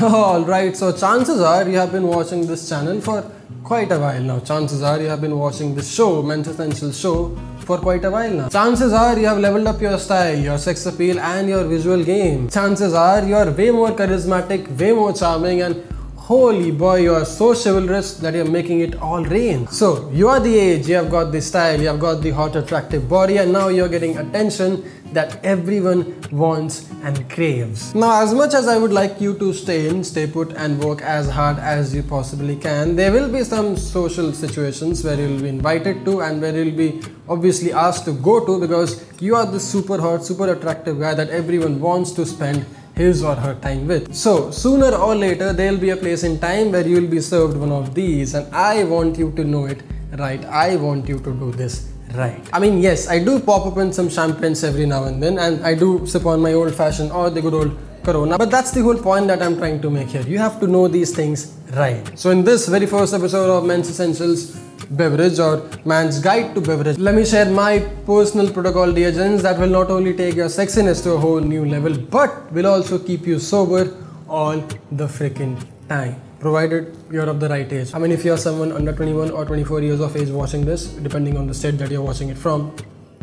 Alright, so chances are you have been watching this channel for quite a while now. Chances are you have been watching this show, Men's Essentials show, for quite a while now. Chances are you have leveled up your style, your sex appeal and your visual game. Chances are you are way more charismatic, way more charming, and holy boy, you are so chivalrous that you are making it all rain. So you are the age, you have got the style, you have got the hot attractive body, and now you are getting attention that everyone wants and craves. Now, as much as I would like you to stay put and work as hard as you possibly can, there will be some social situations where you will be invited to and where you will be obviously asked to go to because you are the super hot, super attractive guy that everyone wants to spend his or her time with. So sooner or later there will be a place in time where you will be served one of these, and I want you to know it right. I want you to do this right. I mean, yes, I do pop open some champagnes every now and then, and I do sip on my old fashioned or the good old Corona, but that's the whole point that I'm trying to make here. You have to know these things right. So in this very first episode of Men's Essentials Beverage, or Man's Guide to Beverage, let me share my personal protocol, dear gents, that will not only take your sexiness to a whole new level, but will also keep you sober all the freaking time, provided you're of the right age. I mean, if you're someone under 21 or 24 years of age watching this, depending on the state that you're watching it from,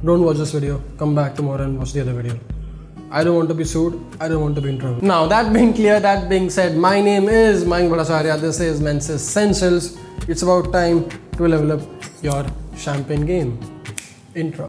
don't watch this video, come back tomorrow and watch the other video. I don't want to be sued, I don't want to be in trouble. Now, that being clear, that being said, my name is Mayank Bhattacharya, this is Men's Essentials. It's about time to level up your champagne game. Intro.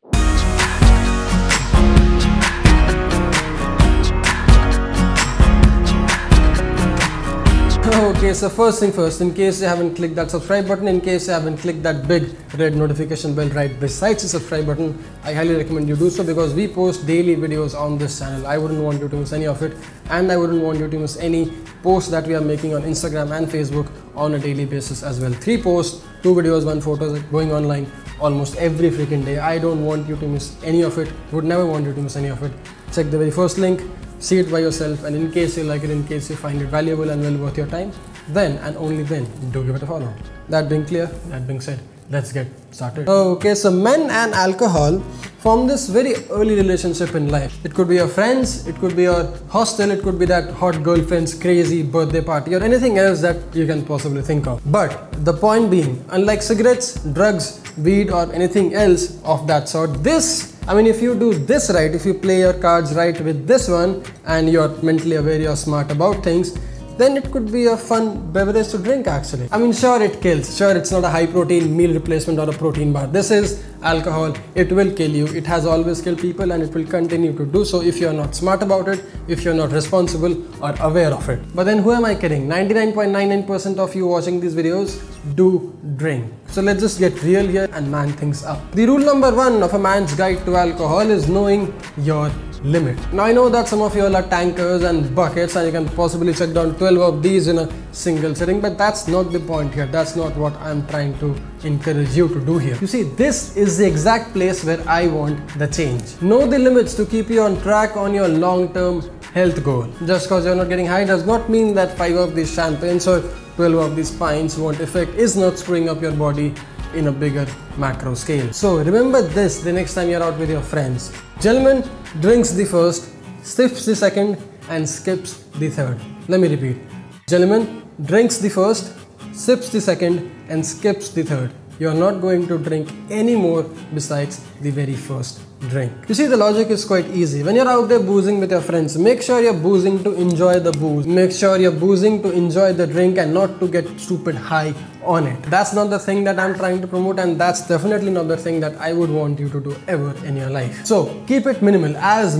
Okay, so first thing first, in case you haven't clicked that subscribe button, in case you haven't clicked that big red notification bell right beside the subscribe button, I highly recommend you do so because we post daily videos on this channel. I wouldn't want you to miss any of it, and I wouldn't want you to miss any posts that we are making on Instagram and Facebook on a daily basis as well. 3 posts, 2 videos, 1 photo going online almost every freaking day. I don't want you to miss any of it, would never want you to miss any of it. Check the very first link, see it by yourself, and in case you like it, in case you find it valuable and well worth your time, then and only then do give it a follow. That being clear, that being said, let's get started. Okay, so men and alcohol form this very early relationship in life. It could be your friends, it could be your hostel, it could be that hot girlfriend's crazy birthday party, or anything else that you can possibly think of. But the point being, unlike cigarettes, drugs, weed, or anything else of that sort, if you do this right, if you play your cards right with this one and you're mentally aware, you're smart about things, then it could be a fun beverage to drink actually. I mean, sure, it kills. Sure, it's not a high protein meal replacement or a protein bar. This is alcohol. It will kill you. It has always killed people and it will continue to do so if you're not smart about it, if you're not responsible or aware of it. But then who am I kidding? 99.99% of you watching these videos do drink. So let's just get real here and man things up. The rule number 1 of a man's guide to alcohol is knowing your limit. Now, I know that some of you all are tankers and buckets and you can possibly check down 12 of these in a single sitting, but that's not the point here. That's not what I'm trying to encourage you to do here. You see, this is the exact place where I want the change. Know the limits to keep you on track on your long-term health goal. Just because you're not getting high does not mean that 5 of these champagnes or 12 of these pints won't affect, is not screwing up your body in a bigger macro scale. So remember this the next time you're out with your friends. Gentlemen drinks the first, sips the second, and skips the third. Let me repeat. Gentlemen drinks the first, sips the second, and skips the third. You're not going to drink any more besides the very first drink. You see, the logic is quite easy. When you're out there boozing with your friends, make sure you're boozing to enjoy the booze. Make sure you're boozing to enjoy the drink and not to get stupid high on it. That's not the thing that I'm trying to promote, and that's definitely not the thing that I would want you to do ever in your life. So keep it minimal as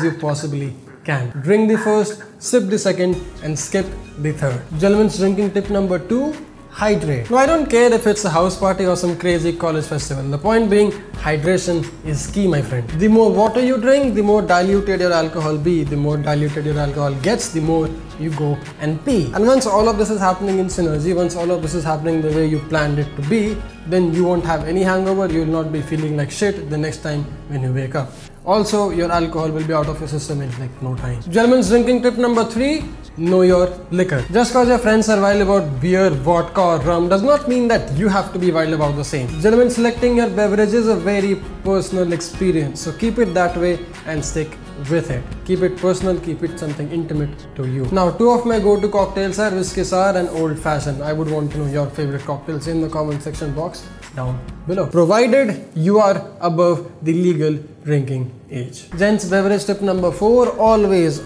you possibly can. Drink the first, sip the second, and skip the third. Gentlemen's drinking tip number 2, hydrate. Now, I don't care if it's a house party or some crazy college festival. The point being, hydration is key, my friend. The more water you drink, the more diluted your alcohol be. The more diluted your alcohol gets, the more you go and pee. And once all of this is happening in synergy, once all of this is happening the way you planned it to be, then you won't have any hangover. You will not be feeling like shit the next time when you wake up. Also, your alcohol will be out of your system in like no time. Gentlemen's drinking tip number 3, know your liquor. Just because your friends are wild about beer, vodka or rum does not mean that you have to be wild about the same. Gentlemen, selecting your beverage is a very personal experience, so keep it that way and stick with it. Keep it personal, keep it something intimate to you. Now, two of my go-to cocktails are whiskey sour and old fashioned. I would want to know your favorite cocktails in the comment section box down below, provided you are above the legal drinking age. Gents, beverage tip number 4, always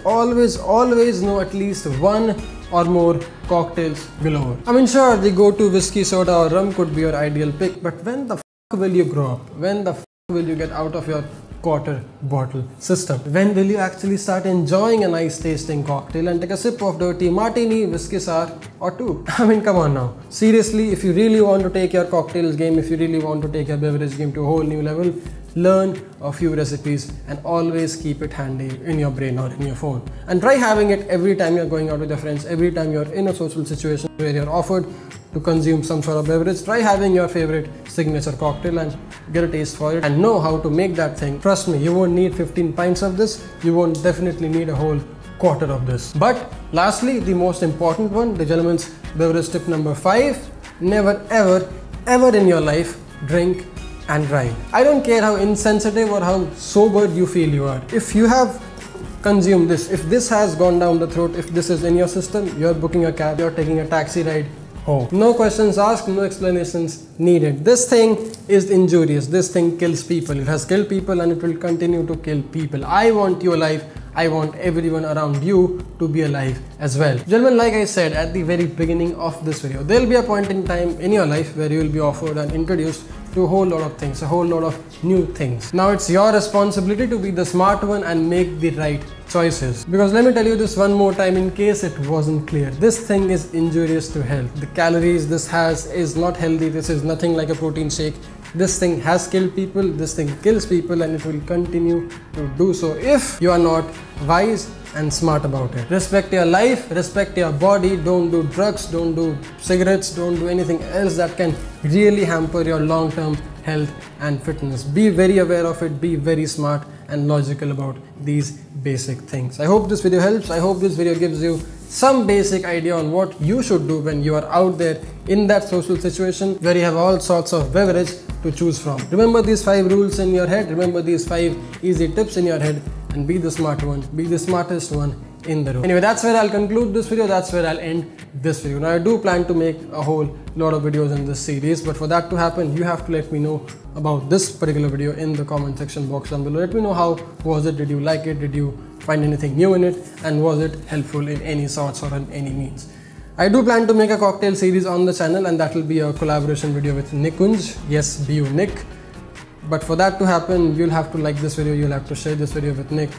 know at least one or more cocktails below. I mean, sure, the go-to whiskey, soda or rum could be your ideal pick, but when the f will you grow up? When the f will you get out of your quarter bottle system? When will you actually start enjoying a nice tasting cocktail and take a sip of dirty martini, whiskey sour or two? I mean, come on now. Seriously, if you really want to take your cocktails game, if you really want to take your beverage game to a whole new level, learn a few recipes and always keep it handy in your brain or in your phone. And try having it every time you're going out with your friends, every time you're in a social situation where you're offered to consume some sort of beverage. Try having your favorite signature cocktail and get a taste for it and know how to make that thing. Trust me, you won't need 15 pints of this. You won't definitely need a whole quarter of this. But lastly, the most important one, the gentleman's beverage tip number 5, never ever in your life drink and drive. I don't care how insensitive or how sober you feel you are. If you have consumed this, if this has gone down the throat, if this is in your system, you're booking a cab, you're taking a taxi ride home. No questions asked, no explanations needed. This thing is injurious. This thing kills people. It has killed people and it will continue to kill people. I want you alive. I want everyone around you to be alive as well. Gentlemen, like I said at the very beginning of this video, there will be a point in time in your life where you will be offered and introduced to a whole lot of things, a whole lot of new things. Now it's your responsibility to be the smart one and make the right choices. Because let me tell you this one more time in case it wasn't clear. This thing is injurious to health. The calories this has is not healthy. This is nothing like a protein shake. This thing has killed people, this thing kills people, and it will continue to do so if you are not wise and smart about it. Respect your life, respect your body, don't do drugs, don't do cigarettes, don't do anything else that can really hamper your long-term health and fitness. Be very aware of it, be very smart and logical about these basic things. I hope this video helps. I hope this video gives you some basic idea on what you should do when you are out there in that social situation where you have all sorts of beverage to choose from. Remember these 5 rules in your head, remember these 5 easy tips in your head, and be the smart one, be the smartest one in the room. Anyway, that's where I'll conclude this video, that's where I'll end this video. Now I do plan to make a whole lot of videos in this series, but for that to happen, you have to let me know about this particular video in the comment section box down below. Let me know how was it, did you like it, did you find anything new in it, and was it helpful in any sorts or in any means. I do plan to make a cocktail series on the channel, and that will be a collaboration video with Nikunj, yes, BU Nick. But for that to happen, you'll have to like this video, you'll have to share this video with Nick,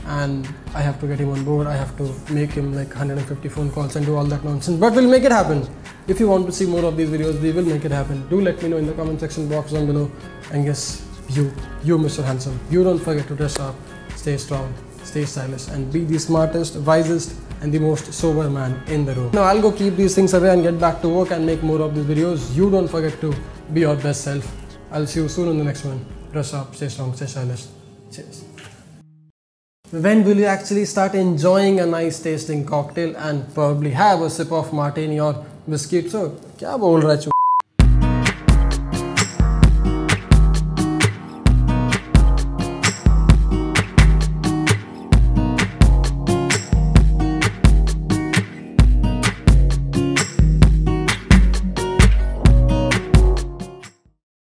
and I have to get him on board. I have to make him like 150 phone calls and do all that nonsense, but we'll make it happen. If you want to see more of these videos, we will make it happen. Do let me know in the comment section box down below. And yes, you Mr. Handsome, you don't forget to dress up, stay strong, stay stylish, and be the smartest, wisest and the most sober man in the room. Now I'll go keep these things away and get back to work and make more of these videos. You don't forget to be your best self. I'll see you soon in the next one. Dress up, stay strong, stay stylish. Cheers. When will you actually start enjoying a nice tasting cocktail and probably have a sip of martini or whiskey? So, क्या बोल रहा है